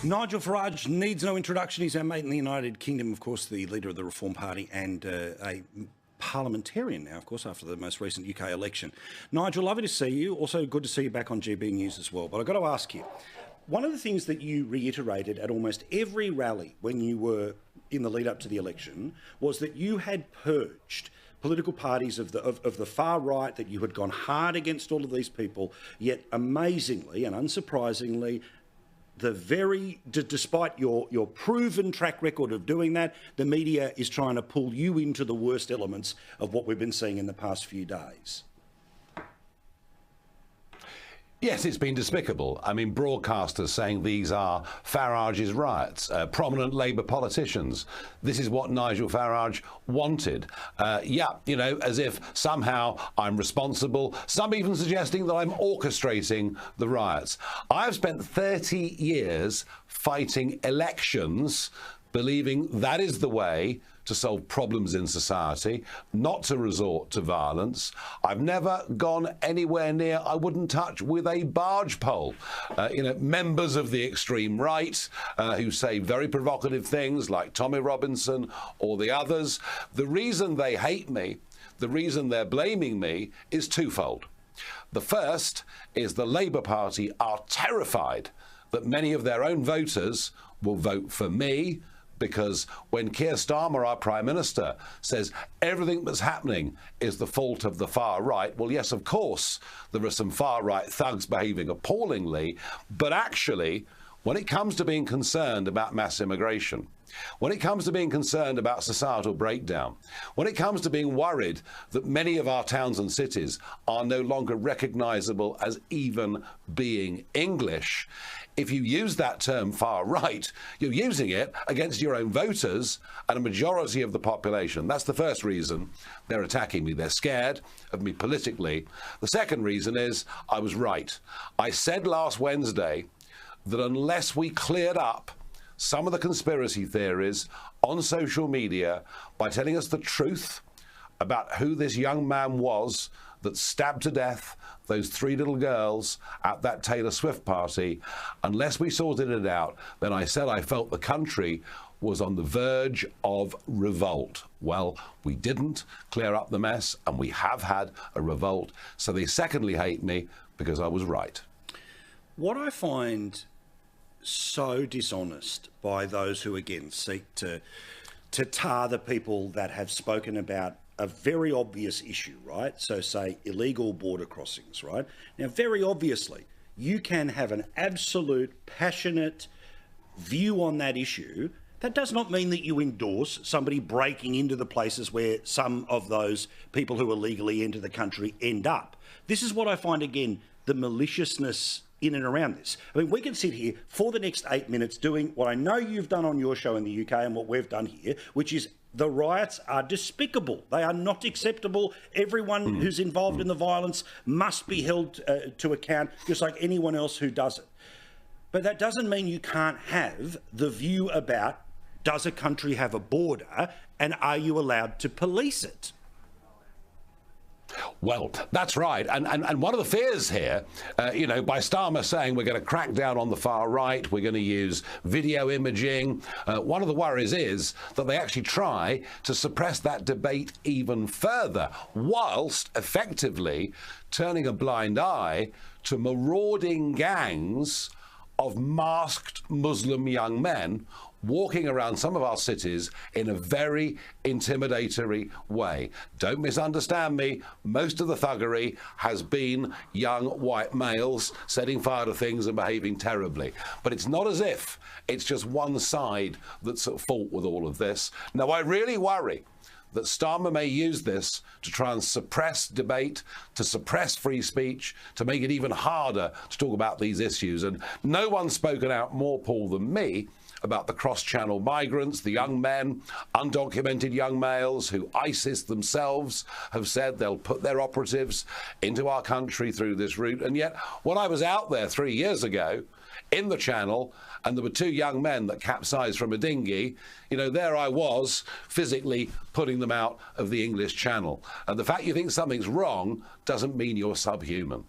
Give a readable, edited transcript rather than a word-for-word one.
Nigel Farage needs no introduction. He's our mate in the United Kingdom, of course, the leader of the Reform Party and a parliamentarian now, of course, after the most recent UK election. Nigel, lovely to see you. Also good to see you back on GB News as well. But I've got to ask you, one of the things that you reiterated at almost every rally when you were in the lead up to the election was that you had purged political parties of the far right, that you had gone hard against all of these people, yet amazingly and unsurprisingly, despite your proven track record of doing that, the media is trying to pull you into the worst elements of what we've been seeing in the past few days. Yes, it's been despicable. I mean, broadcasters saying these are Farage's riots, prominent Labour politicians. This is what Nigel Farage wanted. As if somehow I'm responsible. Some even suggesting that I'm orchestrating the riots. I've spent 30 years fighting elections, believing that is the way to solve problems in society, not to resort to violence. I've never gone anywhere near, I wouldn't touch with a bargepole. Members of the extreme right who say very provocative things like Tommy Robinson or the others. The reason they hate me, the reason they're blaming me is twofold. The first is the Labour Party are terrified that many of their own voters will vote for me, because when Keir Starmer, our Prime Minister, says everything that's happening is the fault of the far right, well, yes, of course, there are some far right thugs behaving appallingly, but actually, when it comes to being concerned about mass immigration, when it comes to being concerned about societal breakdown, when it comes to being worried that many of our towns and cities are no longer recognisable as even being English, if you use that term far right, you're using it against your own voters and a majority of the population. That's the first reason they're attacking me. They're scared of me politically. The second reason is I was right. I said last Wednesday that unless we cleared up some of the conspiracy theories on social media by telling us the truth about who this young man was that stabbed to death those 3 little girls at that Taylor Swift party, unless we sorted it out, then I said I felt the country was on the verge of revolt. Well, we didn't clear up the mess, and we have had a revolt. So they secondly hate me because I was right. What I find so dishonest by those who, again, seek to tar the people that have spoken about a very obvious issue, right? So say illegal border crossings, right? Now, very obviously, you can have an absolute passionate view on that issue. That does not mean that you endorse somebody breaking into the places where some of those people who illegally enter the country end up. This is what I find, again, the maliciousness in and around this. I mean, we can sit here for the next 8 minutes doing what I know you've done on your show in the UK and what we've done here, which is the riots are despicable. They are not acceptable. Everyone who's involved in the violence must be held to account, just like anyone else who does it. But that doesn't mean you can't have the view about, does a country have a border and are you allowed to police it? Well, that's right. And one of the fears here, by Starmer saying we're going to crack down on the far right, we're going to use video imaging, one of the worries is that they actually try to suppress that debate even further, whilst effectively turning a blind eye to marauding gangs of masked Muslim young men walking around some of our cities in a very intimidatory way. Don't misunderstand me. Most of the thuggery has been young white males setting fire to things and behaving terribly. But it's not as if it's just one side that's at fault with all of this. Now, I really worry that Starmer may use this to try and suppress debate, to suppress free speech, to make it even harder to talk about these issues. And no one's spoken out more, Paul, than me about the cross-channel migrants, the young men, undocumented young males who ISIS themselves have said they'll put their operatives into our country through this route. And yet, when I was out there 3 years ago in the Channel, and there were 2 young men that capsized from a dinghy, there I was physically putting them out of the English Channel. And the fact you think something's wrong doesn't mean you're subhuman.